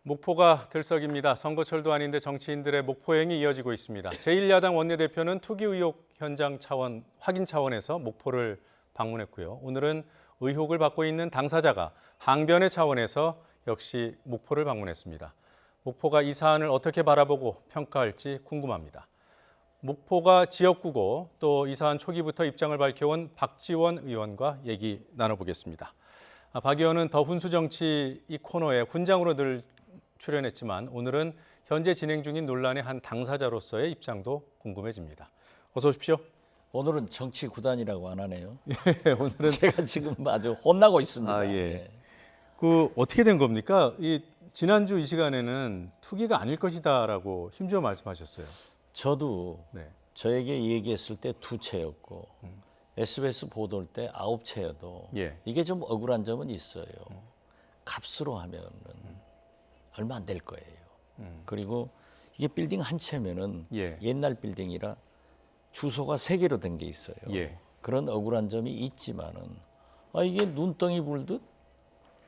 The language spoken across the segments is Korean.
목포가 들썩입니다. 선거철도 아닌데 정치인들의 목포행이 이어지고 있습니다. 제1야당 원내대표는 투기 의혹 현장 차원, 확인 차원에서 목포를 방문했고요. 오늘은 의혹을 받고 있는 당사자가 항변의 차원에서 역시 목포를 방문했습니다. 목포가 이 사안을 어떻게 바라보고 평가할지 궁금합니다. 목포가 지역구고 또 이 사안 초기부터 입장을 밝혀온 박지원 의원과 얘기 나눠보겠습니다. 박 의원은 더 훈수정치 이 코너에 훈장으로 늘 출연했지만 오늘은 현재 진행 중인 논란의 한 당사자로서의 입장도 궁금해집니다. 어서 오십시오. 오늘은 정치 구단이라고 안 하네요. 예, 오늘은 제가 지금 아주 혼나고 있습니다. 예. 그 어떻게 된 겁니까? 지난주 이 시간에는 투기가 아닐 것이다라고 힘주어 말씀하셨어요. 저도 네. 저에게 얘기했을 때 2채였고 SBS 보도할 때 9채여도 예. 이게 좀 억울한 점은 있어요. 값으로 하면은 얼마 안 될 거예요. 그리고 이게 빌딩 한 채면은 예. 옛날 빌딩이라 주소가 3개로 된 게 있어요. 예. 그런 억울한 점이 있지만은 이게 눈덩이 불듯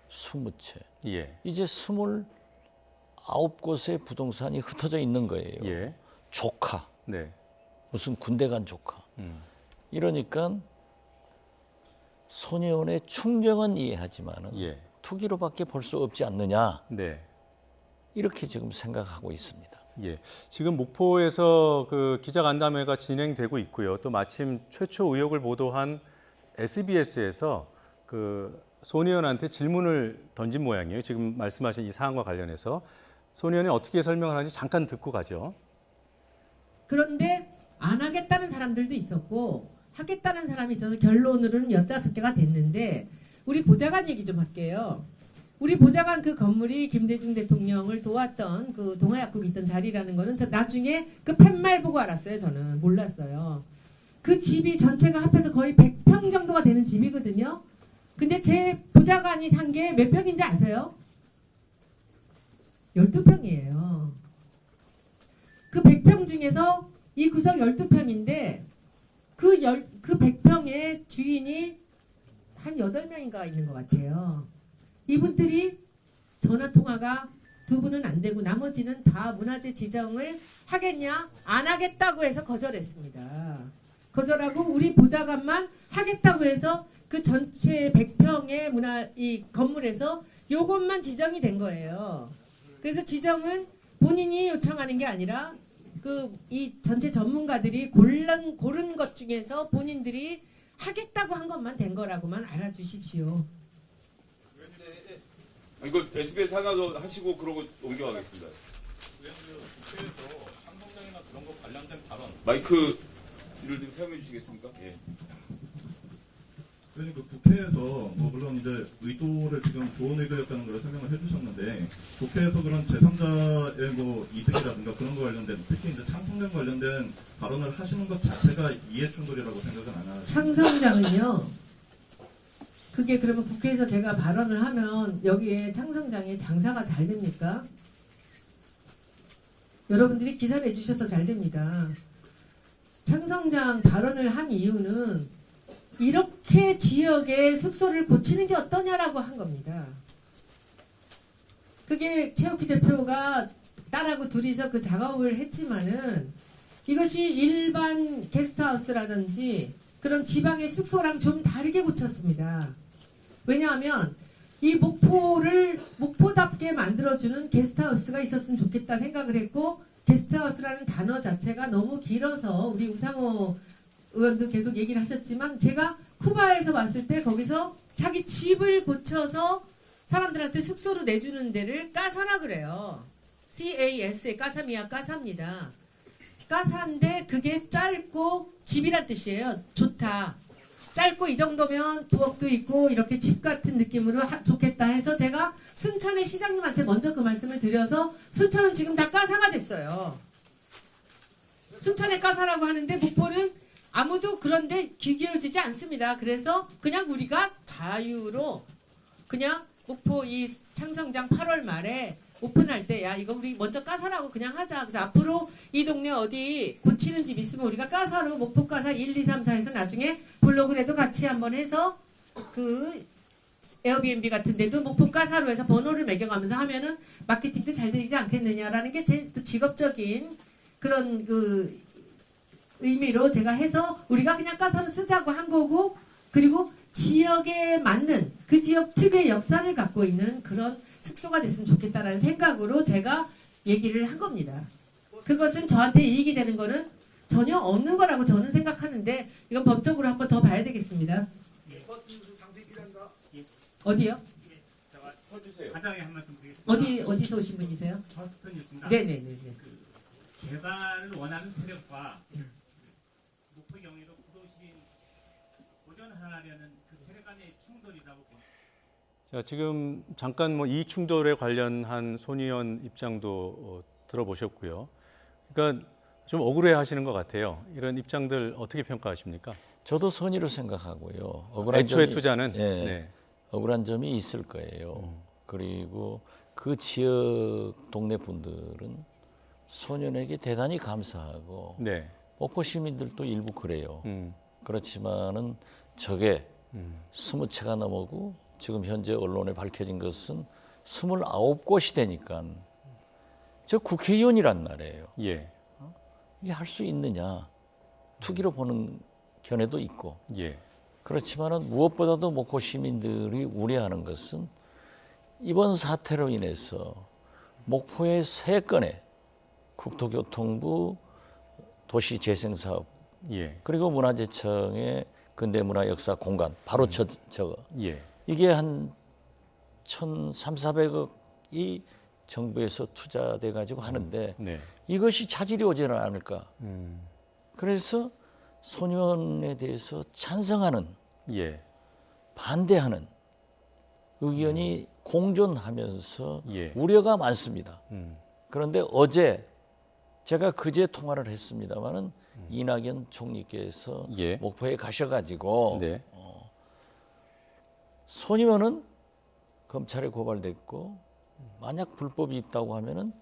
20채. 예. 이제 29곳의 부동산이 흩어져 있는 거예요. 예. 조카. 네. 무슨 군대 간 조카. 이러니까 소녀원의 충정은 이해하지만은 예. 투기로밖에 볼 수 없지 않느냐. 네. 이렇게 지금 생각하고 있습니다. 예. 지금 목포에서 그 기자간담회가 진행되고 있고요. 또 마침 최초 의혹을 보도한 SBS에서 그 손 의원한테 질문을 던진 모양이에요. 지금 말씀하신 이 사안과 관련해서 손 의원이 어떻게 설명을 하는지 잠깐 듣고 가죠. 그런데 안 하겠다는 사람들도 있었고 하겠다는 사람이 있어서 결론으로는 15개가 됐는데 우리 보좌관 얘기 좀 할게요. 우리 보좌관 그 건물이 김대중 대통령을 도왔던 그 동아약국이 있던 자리라는 거는 저 나중에 그 팻말 보고 알았어요. 저는 몰랐어요. 그 집이 전체가 합해서 거의 100평 정도가 되는 집이거든요. 근데 제 보좌관이 산 게 몇 평인지 아세요? 12평이에요. 그 100평 중에서 이 구석 12평인데 그 100평의 주인이 한 8명인가 있는 것 같아요. 이분들이 전화통화가 2분은 안 되고 나머지는 다 문화재 지정을 하겠냐 안 하겠다고 해서 거절했습니다. 거절하고 우리 보좌관만 하겠다고 해서 그 전체 100평의 이 건물에서 요것만 지정이 된 거예요. 그래서 지정은 본인이 요청하는 게 아니라 이 전체 전문가들이 고른 것 중에서 본인들이 하겠다고 한 것만 된 거라고만 알아주십시오. 이거 SBS 하나도 하시고 그러고 옮겨가겠습니다. 국회에서 상동장이나 그런 거 관련된 발언 마이크를 좀 사용해 주시겠습니까? 예. 그러니까 국회에서 뭐 물론 이제 의도를 지금 좋은 의도였다는 걸 설명을 해주셨는데 국회에서 그런 제3자의 뭐 이득이라든가 그런 거 관련된 특히 이제 창성장 관련된 발언을 하시는 것 자체가 이해 충돌이라고 생각은 안 하시죠? 창성장은요. 그게 그러면 국회에서 제가 발언을 하면 여기에 창성장에 장사가 잘 됩니까? 여러분들이 기사 내주셔서 잘 됩니다. 창성장 발언을 한 이유는 이렇게 지역의 숙소를 고치는 게 어떠냐라고 한 겁니다. 그게 최옥희 대표가 딸하고 둘이서 그 작업을 했지만은 이것이 일반 게스트하우스라든지 그런 지방의 숙소랑 좀 다르게 고쳤습니다. 왜냐하면 이 목포를 목포답게 만들어주는 게스트하우스가 있었으면 좋겠다 생각을 했고 게스트하우스라는 단어 자체가 너무 길어서 우리 우상호 의원도 계속 얘기를 하셨지만 제가 쿠바에서 봤을 때 거기서 자기 집을 고쳐서 사람들한테 숙소로 내주는 데를 까사라 그래요. CAS의 까사미야 까사입니다. 까사인데 그게 짧고 집이란 뜻이에요. 좋다. 짧고 이 정도면 부엌도 있고 이렇게 집 같은 느낌으로 좋겠다 해서 제가 순천의 시장님한테 먼저 그 말씀을 드려서 순천은 지금 다 까사가 됐어요. 순천의 까사라고 하는데 목포는 아무도 그런데 귀 기울이지 않습니다. 그래서 그냥 우리가 자유로 그냥 목포 이 창성장 8월 말에 오픈할 때 야 이거 우리 먼저 까사라고 그냥 하자. 그래서 앞으로 이 동네 어디 고치는 집 있으면 우리가 까사로 목포 까사 1, 2, 3, 4 해서 나중에 블로그에도 같이 한번 해서 그 에어비앤비 같은 데도 목포가 사로에서 번호를 매겨가면서 하면은 마케팅도 잘 되지 않겠느냐라는 게 제 또 직업적인 그런 그 의미로 제가 해서 우리가 그냥 가사로 쓰자고 한 거고, 그리고 지역에 맞는 그 지역 특유의 역사를 갖고 있는 그런 숙소가 됐으면 좋겠다라는 생각으로 제가 얘기를 한 겁니다. 그것은 저한테 이익이 되는 거는 전혀 없는 거라고 저는 생각하는데 이건 법적으로 한번 더 봐야 되겠습니다. 어디요? 해주세요. 간단하게 한 말씀 드리겠습니다. 어디서 오신 분이세요? 버스턴 뉴스입니다. 네네네. 개발을 원하는 세력과 목포 경위로 구도시를 보존하려는 그 세력 간의 충돌이라고 봅니다. 자, 지금 잠깐 뭐 이익 충돌에 관련한 손 의원 입장도 들어보셨고요. 그러니까 좀 억울해하시는 것 같아요. 이런 입장들 어떻게 평가하십니까? 저도 선의로 생각하고요. 억울한 애초에 점이- 투자는 예, 네. 억울한 점이 있을 거예요. 그리고 그 지역 동네 분들은 소년에게 대단히 감사하고 네. 목포 시민들도 일부 그래요. 음. 그렇지만은 저게 20채가 넘어고 지금 현재 언론에 밝혀진 것은 29곳이 되니까 저 국회의원이란 말이에요. 예. 이게 할 수 있느냐? 투기로 보는 견해도 있고. 예. 그렇지만은 무엇보다도 목포 시민들이 우려하는 것은 이번 사태로 인해서 목포의 3건의 국토교통부 도시재생사업 예. 그리고 문화재청의 근대문화역사공간 바로 저거 예. 이게 한 1,300~400억이 정부에서 투자돼 가지고 하는데 네. 이것이 차질이 오지는 않을까. 음. 그래서 소년에 대해서 찬성하는 예. 반대하는 의견이 공존하면서 예. 우려가 많습니다. 음. 그런데 어제 제가 그제 통화를 했습니다마는 이낙연 총리께서 예. 목포에 가셔가지고 네. 손 의원은 검찰에 고발됐고 만약 불법이 있다고 하면은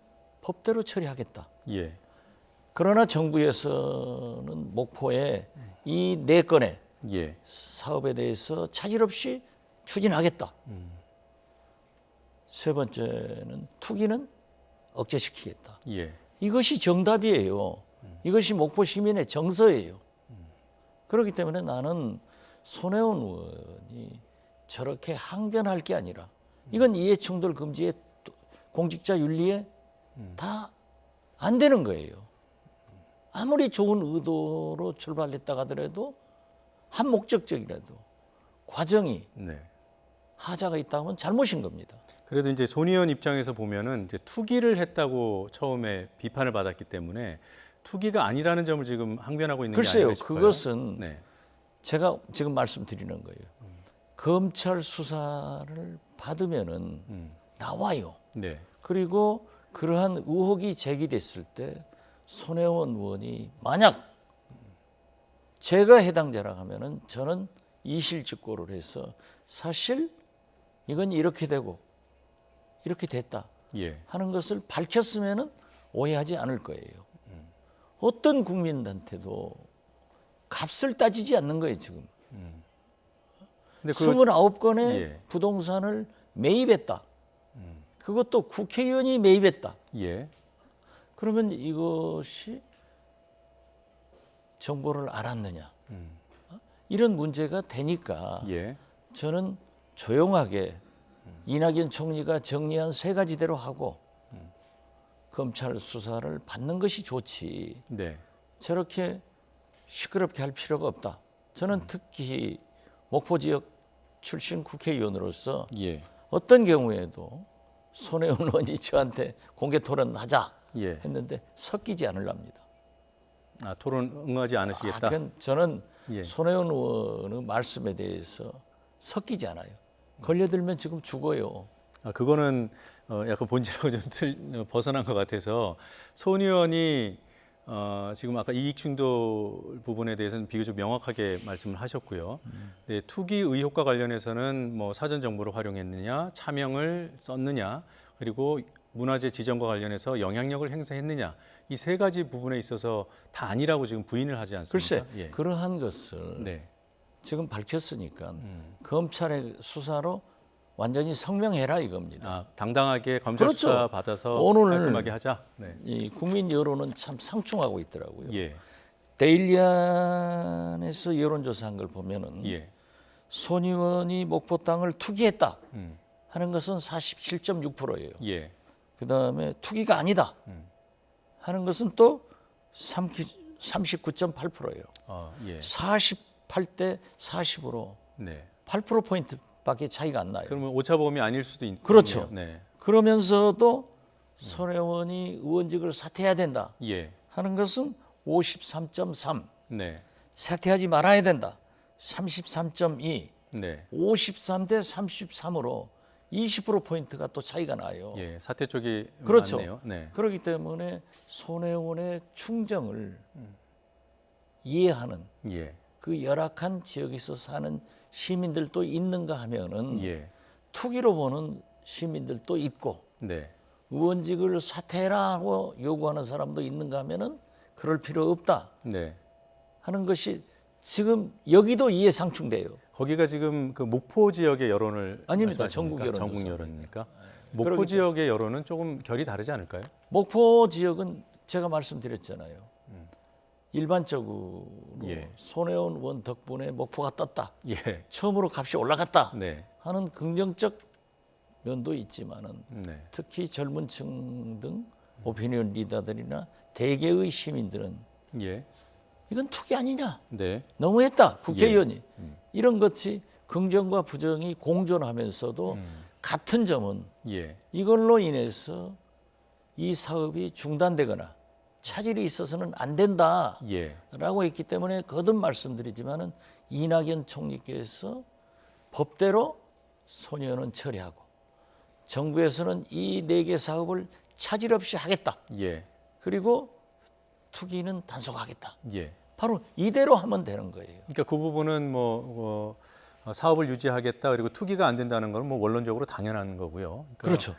법대로 처리하겠다. 예. 그러나 정부에서는 목포에 이 4건의 예. 사업에 대해서 차질 없이 추진하겠다. 세 번째는 투기는 억제시키겠다. 예. 이것이 정답이에요. 이것이 목포 시민의 정서예요. 그렇기 때문에 나는 손혜원 의원이 저렇게 항변할 게 아니라 이건 이해충돌 금지에 공직자 윤리에 다 안 되는 거예요. 아무리 좋은 의도로 출발했다 하더라도 한 목적적이라도 과정이 네. 하자가 있다면 잘못인 겁니다. 그래도 이제 손 의원 입장에서 보면은 이제 투기를 했다고 처음에 비판을 받았기 때문에 투기가 아니라는 점을 지금 항변하고 있는 게 글쎄요, 아닌가 싶어요. 그것은 네. 제가 지금 말씀드리는 거예요. 검찰 수사를 받으면은 나와요. 네. 그리고 그러한 의혹이 제기됐을 때 손혜원 의원이 만약 제가 해당자라 하면은 저는 이실직고를 해서 사실 이건 이렇게 되고 이렇게 됐다 예. 하는 것을 밝혔으면은 오해하지 않을 거예요. 어떤 국민한테도 값을 따지지 않는 거예요, 지금. 근데 29건의 예. 부동산을 매입했다. 그것도 국회의원이 매입했다. 예. 그러면 이것이 정보를 알았느냐. 이런 문제가 되니까 예. 저는 조용하게 이낙연 총리가 정리한 3가지대로 하고 검찰 수사를 받는 것이 좋지. 네. 저렇게 시끄럽게 할 필요가 없다. 저는 특히 목포 지역 출신 국회의원으로서 예. 어떤 경우에도 손혜원 의원이 저한테 공개 토론하자 예. 했는데 섞이지 않으랍니다. 아, 토론 응하지 않으시겠다. 그건 저는 예. 손혜원 의원의 말씀에 대해서 섞이지 않아요. 걸려들면 지금 죽어요. 아, 그거는 약간 본질하고 좀 벗어난 것 같아서 손 의원이 지금 아까 이익 충돌 부분에 대해서는 비교적 명확하게 말씀을 하셨고요. 네, 투기 의혹과 관련해서는 뭐 사전 정보를 활용했느냐, 차명을 썼느냐, 그리고 문화재 지정과 관련해서 영향력을 행사했느냐, 이 3가지 부분에 있어서 다 아니라고 지금 부인을 하지 않습니까? 글쎄, 예. 그러한 것을 네. 지금 밝혔으니까 검찰의 수사로 완전히 성명해라 이겁니다. 아, 당당하게 검찰 그렇죠. 수사 받아서 오늘 깔끔하게 하자. 네. 이 국민 여론은 참 상충하고 있더라고요. 예. 데일리안에서 여론조사한 걸 보면은 예. 손 의원이 목포 땅을 투기했다 음. 하는 것은 47.6%예요. 예. 그다음에 투기가 아니다 하는 것은 또 39.8%예요. 예. 48대 40으로 네. 8%포인트밖에 차이가 안 나요. 그러면 오차범위 아닐 수도 있네요. 그렇죠. 네. 그러면서도 손 의원이 의원직을 사퇴해야 된다 예. 하는 것은 53.3, 네. 사퇴하지 말아야 된다 33.2, 네. 53대 33으로 20%포인트가 또 차이가 나요. 예. 사태 쪽이 그렇죠. 많네요. 네. 그렇기 때문에 손혜원의 충정을 이해하는 예. 그 열악한 지역에서 사는 시민들도 있는가 하면은 예. 투기로 보는 시민들도 있고 네. 의원직을 사퇴하라고 요구하는 사람도 있는가 하면은 그럴 필요 없다 네. 하는 것이 지금 여기도 이해 상충돼요. 거기가 지금 그 목포 지역의 여론을 아닙니다. 말씀하십니까? 전국 여론 전국 조사입니다. 여론입니까? 그러기 목포 때문에- 지역의 여론은 조금 결이 다르지 않을까요? 목포 지역은 제가 말씀드렸잖아요. 일반적으로 예. 손혜원 의원 덕분에 목포가 떴다. 예. 처음으로 값이 올라갔다 네. 하는 긍정적 면도 있지만은 네. 특히 젊은층 등 오피니언 리더들이나 대개의 시민들은 예. 이건 투기 아니냐? 네. 너무했다. 국회의원이. 이런 것이 긍정과 부정이 공존하면서도 같은 점은 예. 이걸로 인해서 이 사업이 중단되거나 차질이 있어서는 안 된다라고 예. 했기 때문에 거듭 말씀드리지만은 이낙연 총리께서 법대로 소년은 처리하고 정부에서는 이 4개 사업을 차질 없이 하겠다. 예. 그리고 투기는 단속하겠다. 예. 바로 이대로 하면 되는 거예요. 그러니까 그 부분은 사업을 유지하겠다 그리고 투기가 안 된다는 건 뭐 원론적으로 당연한 거고요. 그러니까 그렇죠.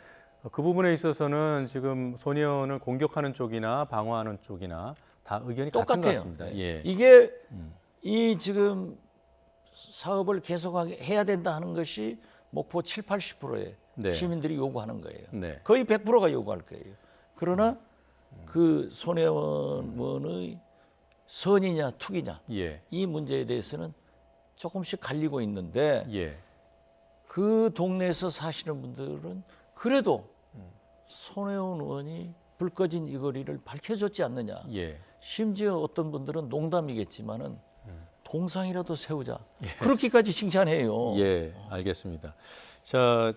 그 부분에 있어서는 지금 손 의원을 공격하는 쪽이나 방어하는 쪽이나 다 의견이 같은 것 똑같아요. 같습니다. 네. 예. 이게 이 지금 사업을 계속하게 해야 된다 하는 것이 목포 7, 80%의 네. 시민들이 요구하는 거예요. 네. 거의 100%가 요구할 거예요. 그러나 그 손혜원 의원의 선이냐 투기냐 예. 이 문제에 대해서는 조금씩 갈리고 있는데 예. 그 동네에서 사시는 분들은 그래도 손혜원 의원이 불 꺼진 이 거리를 밝혀줬지 않느냐. 예. 심지어 어떤 분들은 농담이겠지만은 동상이라도 세우자. 그렇게까지 칭찬해요. 예, 알겠습니다. 자,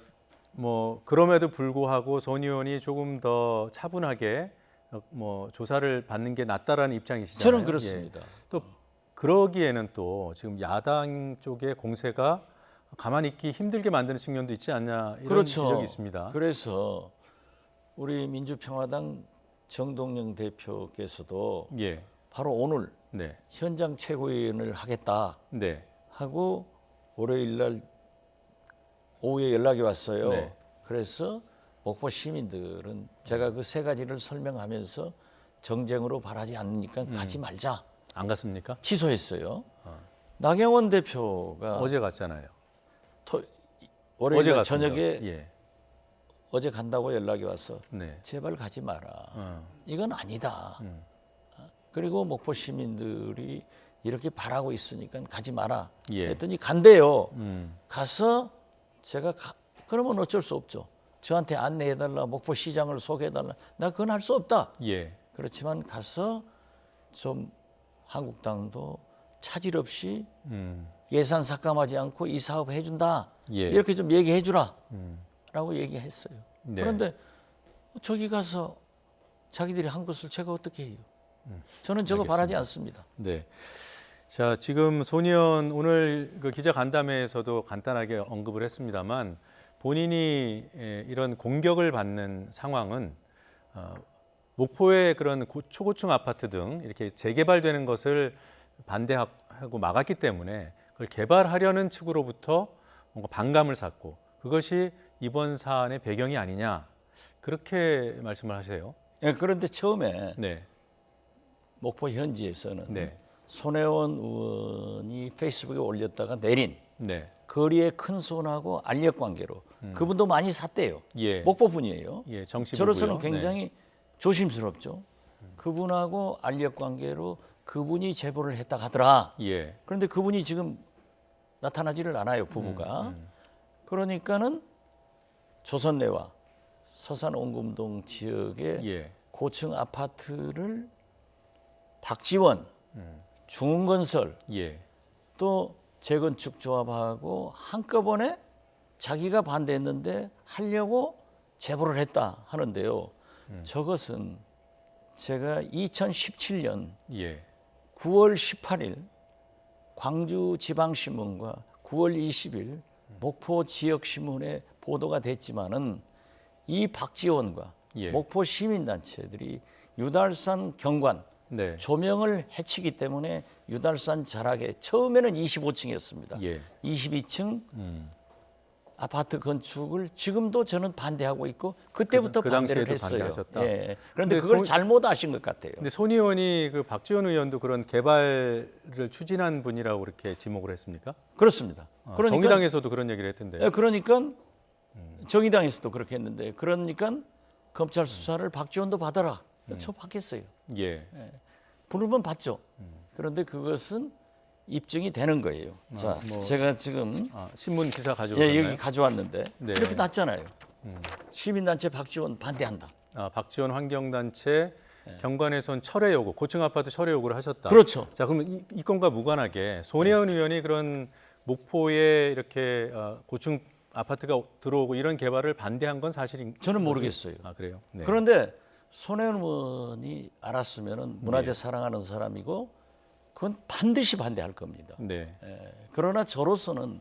그럼에도 불구하고 손 의원이 조금 더 차분하게 조사를 받는 게 낫다라는 입장이시잖아요. 저는 그렇습니다. 예. 또 그러기에는 또 지금 야당 쪽의 공세가 가만히 있기 힘들게 만드는 측면도 있지 않냐 이런 그렇죠. 지적이 있습니다. 그래서 우리 민주평화당 정동영 대표께서도 예, 바로 오늘 네, 현장 최고위원을 하겠다 네, 하고 월요일 날 오후에 연락이 왔어요. 네. 그래서 목포 시민들은 제가 그 3가지를 설명하면서 정쟁으로 바라지 않으니까 가지 말자. 안 갔습니까? 취소했어요. 나경원 대표가 어제 갔잖아요. 월요일 어제 날 갔습니다. 저녁에 예, 어제 간다고 연락이 와서 네, 제발 가지 마라. 이건 아니다. 그리고 목포 시민들이 이렇게 바라고 있으니까 가지 마라. 예. 했더니 간대요. 음, 가서 제가 그러면 어쩔 수 없죠. 저한테 안내해달라, 목포 시장을 소개해달라. 나 그건 할 수 없다. 예, 그렇지만 가서 좀 한국당도 차질 없이 예산 삭감하지 않고 이 사업 해준다. 예. 이렇게 좀 얘기해주라. 라고 얘기했어요. 네. 그런데 저기 가서 자기들이 한 것을 제가 어떻게 해요? 저는 저거 바라지 않습니다. 네. 자, 지금 손 의원 오늘 그 기자 간담회에서도 간단하게 언급을 했습니다만 본인이 이런 공격을 받는 상황은 목포의 그런 초고층 아파트 등 이렇게 재개발되는 것을 반대하고 막았기 때문에 그걸 개발하려는 측으로부터 뭔가 반감을 샀고 그것이 이번 사안의 배경이 아니냐 그렇게 말씀을 하세요. 예, 그런데 처음에 네, 목포 현지에서는 네, 손혜원 의원이 페이스북에 올렸다가 내린 네. 거리의 큰 손하고 알력 관계로 그분도 많이 샀대요. 예. 목포 분이에요. 예, 정치 저로서는 부고요. 굉장히 조심스럽죠. 그분하고 알력 관계로 그분이 제보를 했다 하더라. 네. 예. 그런데 그분이 지금 나타나지를 않아요, 부부가. 그러니까는 조선내와 서산 옹금동 지역의 예. 고층 아파트를 박지원, 중흥건설 예. 또 재건축 조합하고 한꺼번에 자기가 반대했는데 하려고 제보를 했다 하는데요. 저것은 제가 2017년 예. 9월 18일 광주지방신문과 9월 20일 목포 지역신문에 보도가 됐지만은 이 박지원과 예. 목포 시민단체들이 유달산 경관 네. 조명을 해치기 때문에 유달산 자락에 처음에는 25층이었습니다. 예. 22층 아파트 건축을 지금도 저는 반대하고 있고 그때부터 그 반대를 당시에도 했어요. 반대하셨다? 예. 그런데 근데 그걸 잘못 아신 것 같아요. 근데 손 의원이 그 박지원 의원도 그런 개발을 추진한 분이라고 그렇게 지목을 했습니까? 그렇습니다. 정의당에서도 그런 얘기를 했던데. 예, 그러니까 정의당에서도 그렇게 했는데 그러니까 검찰 수사를 박지원도 받아라. 저 받겠어요. 예. 부르면 받죠. 그런데 그것은 입증이 되는 거예요. 자, 뭐. 제가 지금 신문 기사 가져오셨나요? 예, 여기 가져왔는데 네. 이렇게 났잖아요. 시민단체 박지원 반대한다. 박지원 환경단체 경관훼손 철회 요구, 고층 아파트 철회 요구를 하셨다. 그렇죠. 자, 그러면 이 건과 무관하게 손혜원 의원이 그런 목포에 이렇게 고층 아파트가 들어오고 이런 개발을 반대한 건 사실인? 저는 모르겠어요. 아, 그래요? 네. 그런데 손혜원 의원이 알았으면은 문화재 사랑하는 사람이고 그건 반드시 반대할 겁니다. 네. 그러나 저로서는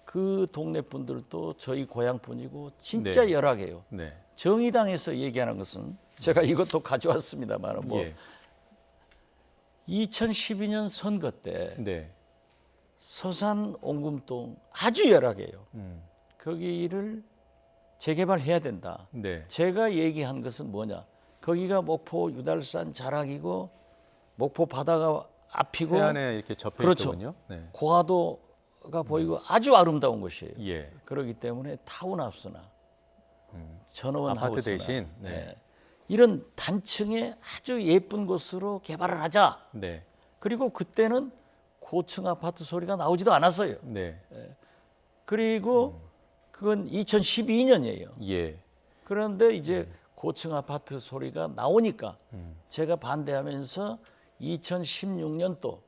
그 동네 분들도 저희 고향 분이고 진짜 네. 열악해요. 네. 정의당에서 얘기하는 것은 제가 이것도 가져왔습니다만 뭐 예. 2012년 선거 때 네. 서산 옹금동 아주 열악해요. 거기를 재개발해야 된다. 네. 제가 얘기한 것은 뭐냐? 거기가 목포 유달산 자락이고 목포 바다가 앞이고 해안에 이렇게 접해 그렇죠. 있더군요. 네. 고화도가 보이고 아주 아름다운 곳이에요. 예. 그렇기 때문에 타운하우스나 전원 아파트 하우스나 대신, 네. 이런 단층의 아주 예쁜 곳으로 개발을 하자. 네. 그리고 그때는 고층 아파트 소리가 나오지도 않았어요. 네. 그리고 그건 2012년이에요. 예. 그런데 이제 고층 아파트 소리가 나오니까 제가 반대하면서 2016년도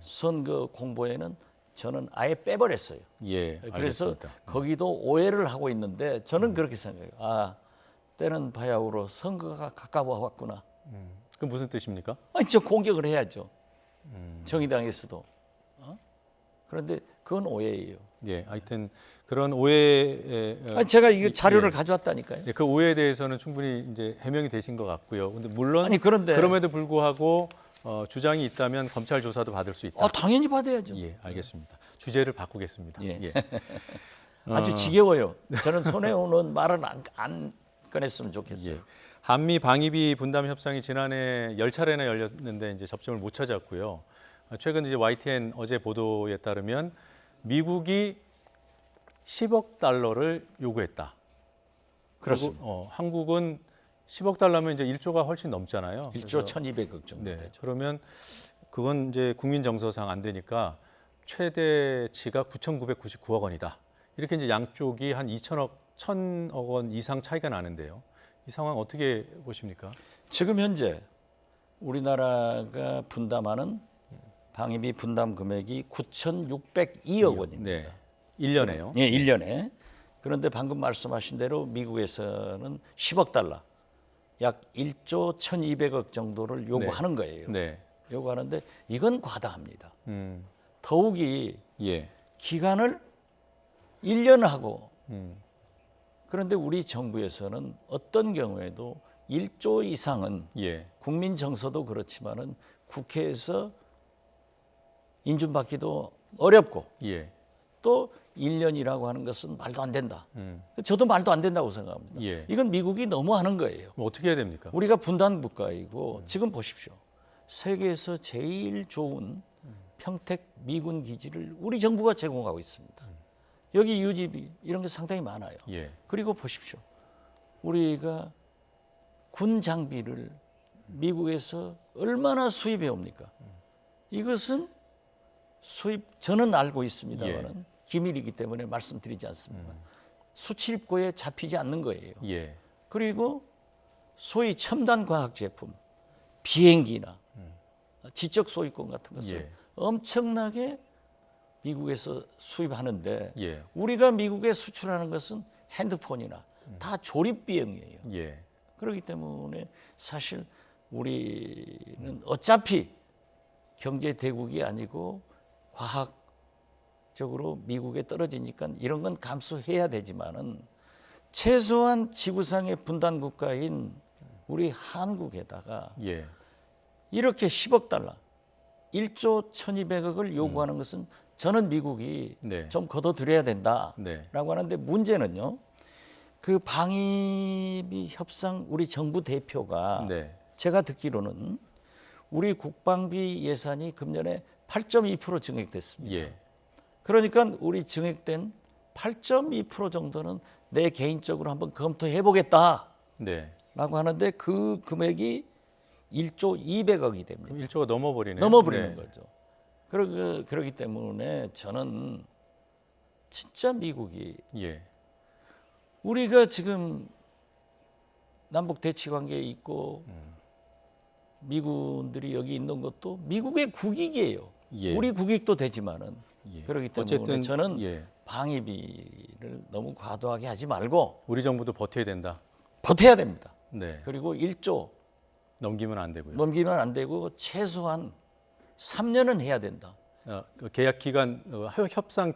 선거 공보에는 저는 아예 빼버렸어요. 예. 그래서 알겠습니다. 거기도 오해를 하고 있는데 저는 그렇게 생각해요. 아, 때는 바야흐로 선거가 가까워 왔구나. 그 무슨 뜻입니까? 아니, 저 공격을 해야죠. 정의당에서도. 그런데 그건 오해예요. 예. 하여튼 그런 오해에 아니, 제가 이거 자료를 예. 가져왔다니까요. 그 오해에 대해서는 충분히 이제 해명이 되신 것 같고요. 근데 물론 아니, 그런데 그럼에도 불구하고 주장이 있다면 검찰 조사도 받을 수 있다. 당연히 받아야죠. 예, 알겠습니다. 주제를 바꾸겠습니다. 예. 예. 아주 지겨워요. 저는 손해오는 말은 안 꺼냈으면 좋겠어요. 예. 한미 방위비 분담 협상이 지난해 10차례나 열렸는데 이제 접점을 못 찾았고요. 최근 이제 YTN 어제 보도에 따르면 미국이 10억 달러를 요구했다. 그렇습니다. 그리고, 한국은 10억 달러면 이제 1조가 훨씬 넘잖아요. 1조 1,200억 정도 네. 되죠. 그러면 그건 이제 국민 정서상 안 되니까 최대치가 9,999억 원이다. 이렇게 이제 양쪽이 한 1,000억 원 이상 차이가 나는데요. 이 상황 어떻게 보십니까? 지금 현재 우리나라가 분담하는 방위비 분담 금액이 9,602억 원입니다. 네. 1년에요. 예, 1년에. 그런데 방금 말씀하신 대로 미국에서는 10억 달러, 약 1조 1,200억 정도를 요구하는 거예요. 네. 요구하는데 이건 과다합니다. 음. 더욱이 예. 기간을 1년 하고 음. 그런데 우리 정부에서는 어떤 경우에도 1조 이상은 예. 국민 정서도 그렇지만은 국회에서 인준받기도 어렵고 예. 또 1년이라고 하는 것은 말도 안 된다. 음. 저도 말도 안 된다고 생각합니다. 예. 이건 미국이 너무 하는 거예요. 뭐 어떻게 해야 됩니까? 우리가 분단 국가이고 지금 보십시오. 세계에서 제일 좋은 평택 미군 기지를 우리 정부가 제공하고 있습니다. 여기 유지비 이런 게 상당히 많아요. 예. 그리고 보십시오. 우리가 군 장비를 미국에서 얼마나 수입해 옵니까? 이것은 저는 알고 있습니다만 기밀이기 때문에 말씀드리지 않습니다. 수출입고에 잡히지 않는 거예요. 예. 그리고 소위 첨단 과학 제품, 비행기나 지적 소유권 같은 것을 예. 엄청나게 미국에서 수입하는데 예. 우리가 미국에 수출하는 것은 핸드폰이나 다 조립 비용이에요. 예. 그렇기 때문에 사실 우리는 어차피 경제 대국이 아니고 과학적으로 미국에 떨어지니까 이런 건 감수해야 되지만은 최소한 지구상의 분단 국가인 우리 한국에다가 예. 이렇게 10억 달러, 1조 1,200억을 요구하는 것은 저는 미국이 네. 좀 걷어들여야 된다라고 네. 하는데 문제는요. 그 방위비 협상 우리 정부 대표가 네. 제가 듣기로는 우리 국방비 예산이 금년에 8.2% 증액됐습니다. 예. 그러니까 우리 증액된 8.2% 정도는 내 개인적으로 한번 검토해 보겠다라고 네. 하는데 그 금액이 1조 200억이 됩니다. 그럼 1조가 넘어버리네요. 넘어버리는 네. 거죠. 그러기 때문에 저는 진짜 미국이 예. 우리가 지금 남북 대치 관계에 있고 미군들이 여기 있는 것도 미국의 국익이에요. 예. 우리 국익도 되지만은 예. 그렇기 때문에 어쨌든 저는 예. 방위비를 너무 과도하게 하지 말고 우리 정부도 버텨야 된다. 버텨야 됩니다. 네. 그리고 1조 넘기면 안 되고요. 넘기면 안 되고 최소한 3년은 해야 된다. 그 계약 기간 협상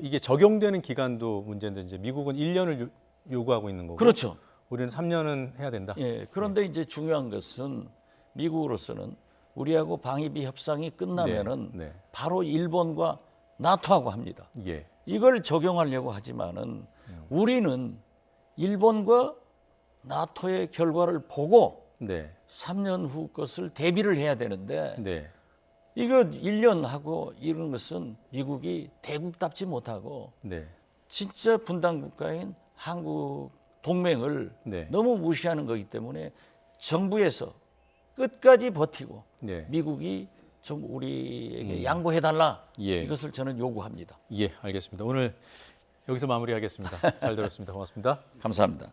이게 적용되는 기간도 문제인데 이제 미국은 1년을 요구하고 있는 거고. 그렇죠. 우리는 3년은 해야 된다. 예, 그런데 이제 중요한 것은 미국으로서는 우리하고 방위비 협상이 끝나면은 네, 네. 바로 일본과 나토하고 합니다. 예. 이걸 적용하려고 하지만은 우리는 일본과 나토의 결과를 보고 네. 3년 후 것을 대비를 해야 되는데 네. 이거 1년 하고 이런 것은 미국이 대국답지 못하고 네. 진짜 분단 국가인 한국 동맹을 네. 너무 무시하는 거기 때문에 정부에서 끝까지 버티고 네. 미국이 좀 우리에게 양보해달라 예. 이것을 저는 요구합니다. 예, 알겠습니다. 오늘 여기서 마무리하겠습니다. 잘 들었습니다. 고맙습니다. 감사합니다.